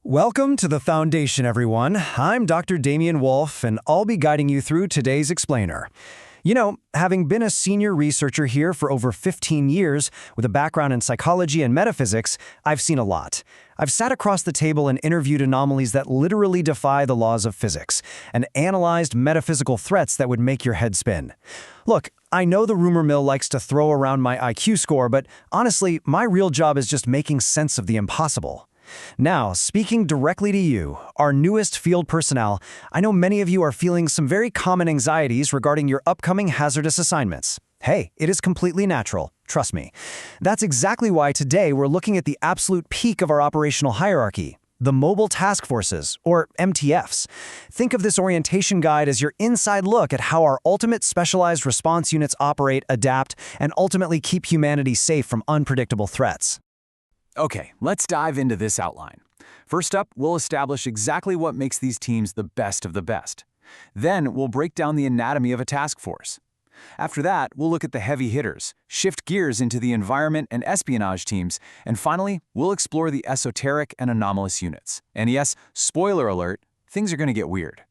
Welcome to the Foundation, everyone. I'm Dr. Damian Wolf, and I'll be guiding you through today's explainer. You know, having been a senior researcher here for over 15 years, with a background in psychology and metaphysics, I've seen a lot. I've sat across the table and interviewed anomalies that literally defy the laws of physics, and analyzed metaphysical threats that would make your head spin. Look, I know the rumor mill likes to throw around my IQ score, but honestly, my real job is just making sense of the impossible. Now, speaking directly to you, our newest field personnel, I know many of you are feeling some very common anxieties regarding your upcoming hazardous assignments. Hey, it is completely natural, trust me. That's exactly why today we're looking at the absolute peak of our operational hierarchy, the Mobile Task Forces, or MTFs. Think of this orientation guide as your inside look at how our ultimate specialized response units operate, adapt, and ultimately keep humanity safe from unpredictable threats. Okay, let's dive into this outline. First up, we'll establish exactly what makes these teams the best of the best. Then we'll break down the anatomy of a task force. After that, we'll look at the heavy hitters, shift gears into the environment and espionage teams, and finally, we'll explore the esoteric and anomalous units. And yes, spoiler alert, things are going to get weird.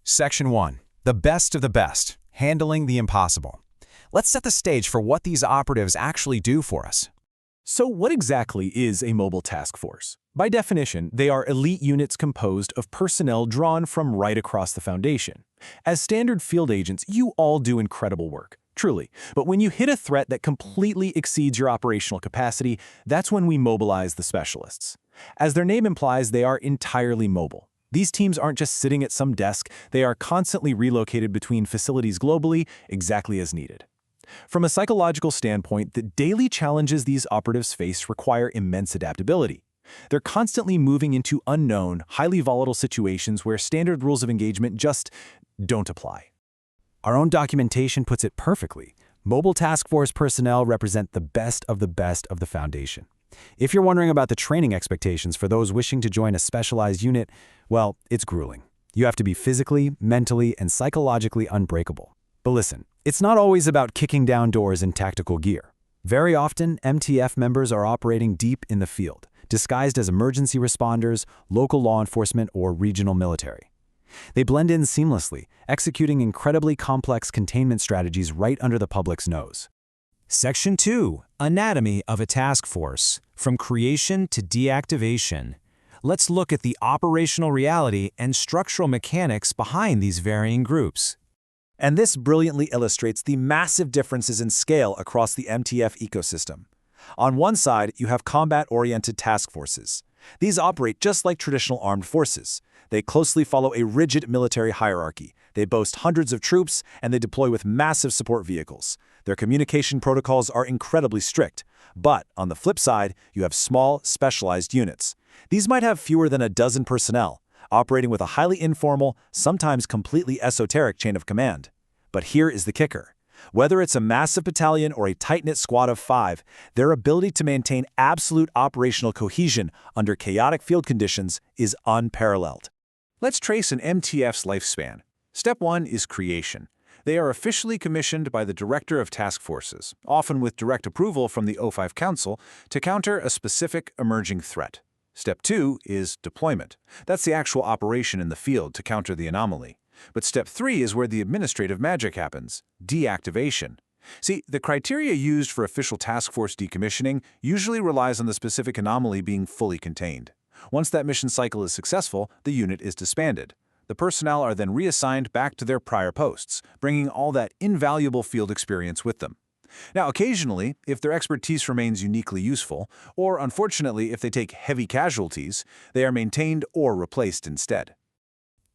Section 1. The best of the best, handling the impossible. Let's set the stage for what these operatives actually do for us. So what exactly is a mobile task force? By definition, they are elite units composed of personnel drawn from right across the Foundation. As standard field agents, you all do incredible work, truly. But when you hit a threat that completely exceeds your operational capacity, that's when we mobilize the specialists. As their name implies, they are entirely mobile. These teams aren't just sitting at some desk, they are constantly relocated between facilities globally, exactly as needed. From a psychological standpoint, the daily challenges these operatives face require immense adaptability. They're constantly moving into unknown, highly volatile situations where standard rules of engagement just don't apply. Our own documentation puts it perfectly. Mobile Task Force personnel represent the best of the Foundation. If you're wondering about the training expectations for those wishing to join a specialized unit, well, it's grueling. You have to be physically, mentally, and psychologically unbreakable. But listen, it's not always about kicking down doors in tactical gear. Very often, MTF members are operating deep in the field, disguised as emergency responders, local law enforcement, or regional military. They blend in seamlessly, executing incredibly complex containment strategies right under the public's nose. Section 2. Anatomy of a task force, from creation to deactivation. Let's look at the operational reality and structural mechanics behind these varying groups. And this brilliantly illustrates the massive differences in scale across the MTF ecosystem. On one side, you have combat-oriented task forces. These operate just like traditional armed forces. They closely follow a rigid military hierarchy. They boast hundreds of troops, and they deploy with massive support vehicles. Their communication protocols are incredibly strict. But on the flip side, you have small, specialized units. These might have fewer than a dozen personnel, operating with a highly informal, sometimes completely esoteric chain of command. But here is the kicker. Whether it's a massive battalion or a tight-knit squad of 5, their ability to maintain absolute operational cohesion under chaotic field conditions is unparalleled. Let's trace an MTF's lifespan. Step 1 is creation. They are officially commissioned by the Director of Task Forces, often with direct approval from the O5 Council, to counter a specific emerging threat. Step 2 is deployment. That's the actual operation in the field to counter the anomaly. But Step 3 is where the administrative magic happens, deactivation. See, the criteria used for official task force decommissioning usually relies on the specific anomaly being fully contained. Once that mission cycle is successful, the unit is disbanded. The personnel are then reassigned back to their prior posts, bringing all that invaluable field experience with them. Now, occasionally, if their expertise remains uniquely useful, or unfortunately if they take heavy casualties, they are maintained or replaced instead.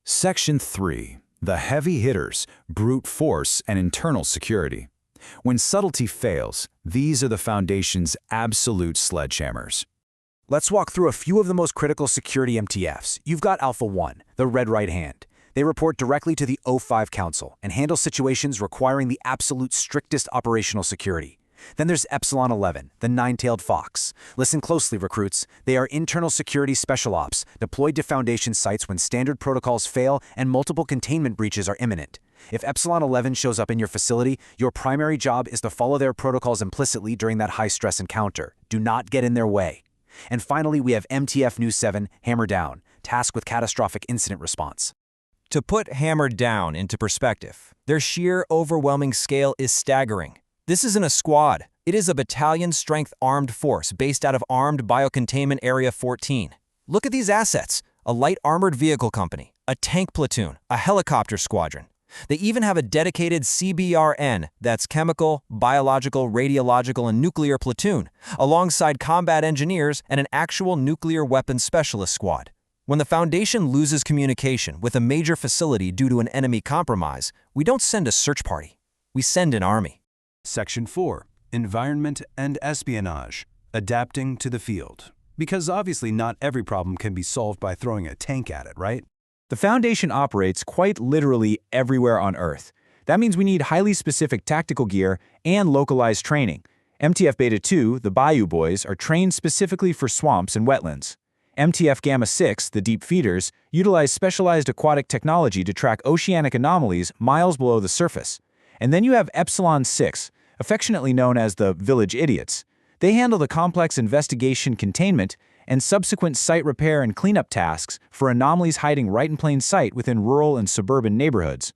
Section 3. The heavy hitters, brute force, and internal security. When subtlety fails, these are the Foundation's absolute sledgehammers. Let's walk through a few of the most critical security MTFs. You've got Alpha 1, the red right hand. They report directly to the O5 Council and handle situations requiring the absolute strictest operational security. Then there's Epsilon 11, the nine-tailed fox. Listen closely, recruits. They are internal security special ops, deployed to Foundation sites when standard protocols fail and multiple containment breaches are imminent. If Epsilon 11 shows up in your facility, your primary job is to follow their protocols implicitly during that high-stress encounter. Do not get in their way. And finally, we have MTF New 7, Hammer Down, tasked with catastrophic incident response. To put Hammer Down into perspective, their sheer overwhelming scale is staggering. This isn't a squad. It is a battalion-strength armed force based out of Armed Biocontainment Area 14. Look at these assets: a light armored vehicle company, a tank platoon, a helicopter squadron. They even have a dedicated CBRN, that's chemical, biological, radiological, and nuclear platoon, alongside combat engineers and an actual nuclear weapons specialist squad. When the Foundation loses communication with a major facility due to an enemy compromise, we don't send a search party. We send an army. Section 4. Environment and espionage. Adapting to the field. Because obviously not every problem can be solved by throwing a tank at it, right? The Foundation operates quite literally everywhere on Earth. That means we need highly specific tactical gear and localized training. MTF Beta 2, the Bayou Boys, are trained specifically for swamps and wetlands. MTF Gamma 6, the Deep Feeders, utilize specialized aquatic technology to track oceanic anomalies miles below the surface. And then you have Epsilon 6, affectionately known as the Village Idiots. They handle the complex investigation, containment, and subsequent site repair and cleanup tasks for anomalies hiding right in plain sight within rural and suburban neighborhoods.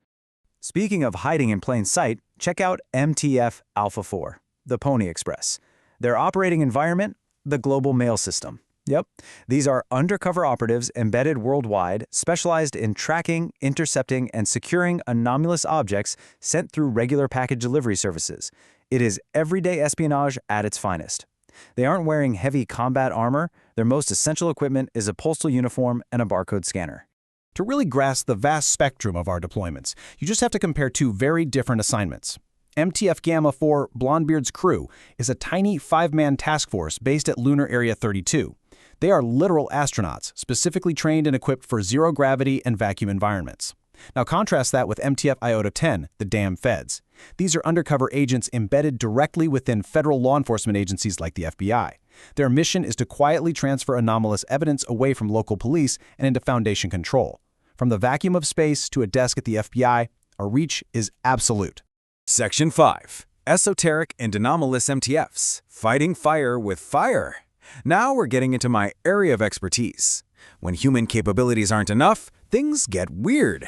Speaking of hiding in plain sight, check out MTF Alpha 4, the Pony Express. Their operating environment, the global mail system. Yep, these are undercover operatives embedded worldwide, specialized in tracking, intercepting, and securing anomalous objects sent through regular package delivery services. It is everyday espionage at its finest. They aren't wearing heavy combat armor. Their most essential equipment is a postal uniform and a barcode scanner. To really grasp the vast spectrum of our deployments, you just have to compare two very different assignments. MTF Gamma 4 Blondebeard's crew is a tiny 5-man task force based at Lunar Area 32. They are literal astronauts, specifically trained and equipped for zero-gravity and vacuum environments. Now contrast that with MTF Iota 10, the damn feds. These are undercover agents embedded directly within federal law enforcement agencies like the FBI. Their mission is to quietly transfer anomalous evidence away from local police and into Foundation control. From the vacuum of space to a desk at the FBI, our reach is absolute. Section 5. Esoteric and Anomalous MTFs. Fighting fire with fire. Now we're getting into my area of expertise. When human capabilities aren't enough, things get weird.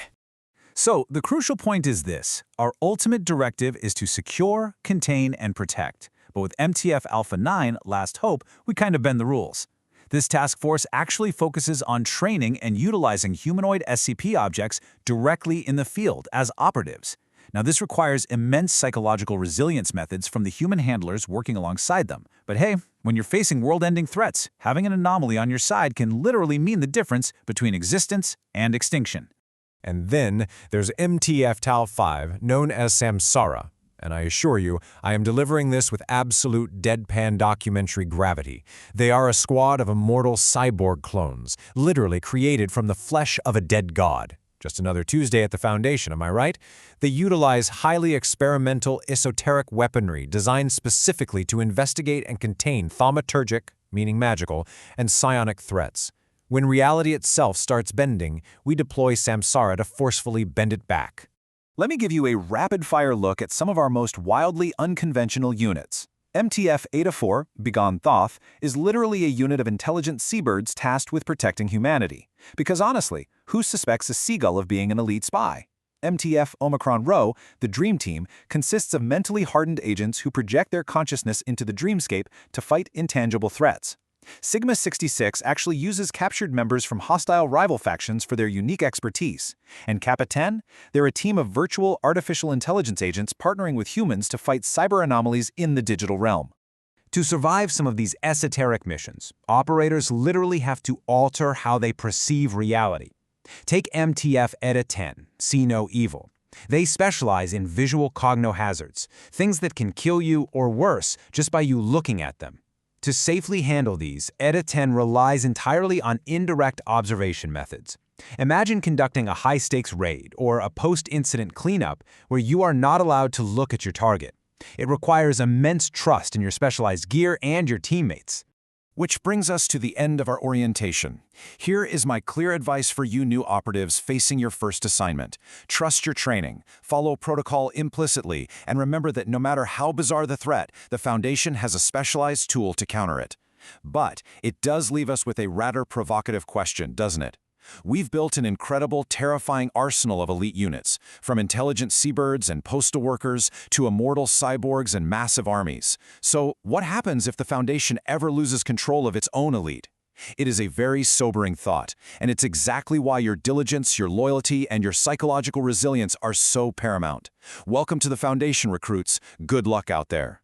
So, the crucial point is this. Our ultimate directive is to secure, contain, and protect. But with MTF Alpha 9, Last Hope, we kind of bend the rules. This task force actually focuses on training and utilizing humanoid SCP objects directly in the field as operatives. Now, this requires immense psychological resilience methods from the human handlers working alongside them. But hey, when you're facing world-ending threats, having an anomaly on your side can literally mean the difference between existence and extinction. And then there's MTF Tau 5, known as Samsara. And I assure you, I am delivering this with absolute deadpan documentary gravity. They are a squad of immortal cyborg clones, literally created from the flesh of a dead god. Just another Tuesday at the Foundation, am I right? They utilize highly experimental, esoteric weaponry designed specifically to investigate and contain thaumaturgic, meaning magical, and psionic threats. When reality itself starts bending, we deploy Samsara to forcefully bend it back. Let me give you a rapid-fire look at some of our most wildly unconventional units. MTF Eta 4, Begone Thoth, is literally a unit of intelligent seabirds tasked with protecting humanity. Because honestly, who suspects a seagull of being an elite spy? MTF Omicron Rho, the Dream Team, consists of mentally hardened agents who project their consciousness into the dreamscape to fight intangible threats. Sigma 66 actually uses captured members from hostile rival factions for their unique expertise. And Kappa 10? They're a team of virtual artificial intelligence agents partnering with humans to fight cyber anomalies in the digital realm. To survive some of these esoteric missions, operators literally have to alter how they perceive reality. Take MTF Eta 10, See No Evil. They specialize in visual cognohazards, things that can kill you or worse just by you looking at them. To safely handle these, Eta 10 relies entirely on indirect observation methods. Imagine conducting a high-stakes raid or a post-incident cleanup where you are not allowed to look at your target. It requires immense trust in your specialized gear and your teammates. Which brings us to the end of our orientation. Here is my clear advice for you new operatives facing your first assignment. Trust your training, follow protocol implicitly, and remember that no matter how bizarre the threat, the Foundation has a specialized tool to counter it. But it does leave us with a rather provocative question, doesn't it? We've built an incredible, terrifying arsenal of elite units, from intelligent seabirds and postal workers to immortal cyborgs and massive armies. So what happens if the Foundation ever loses control of its own elite? It is a very sobering thought, and it's exactly why your diligence, your loyalty, and your psychological resilience are so paramount. Welcome to the Foundation, recruits. Good luck out there.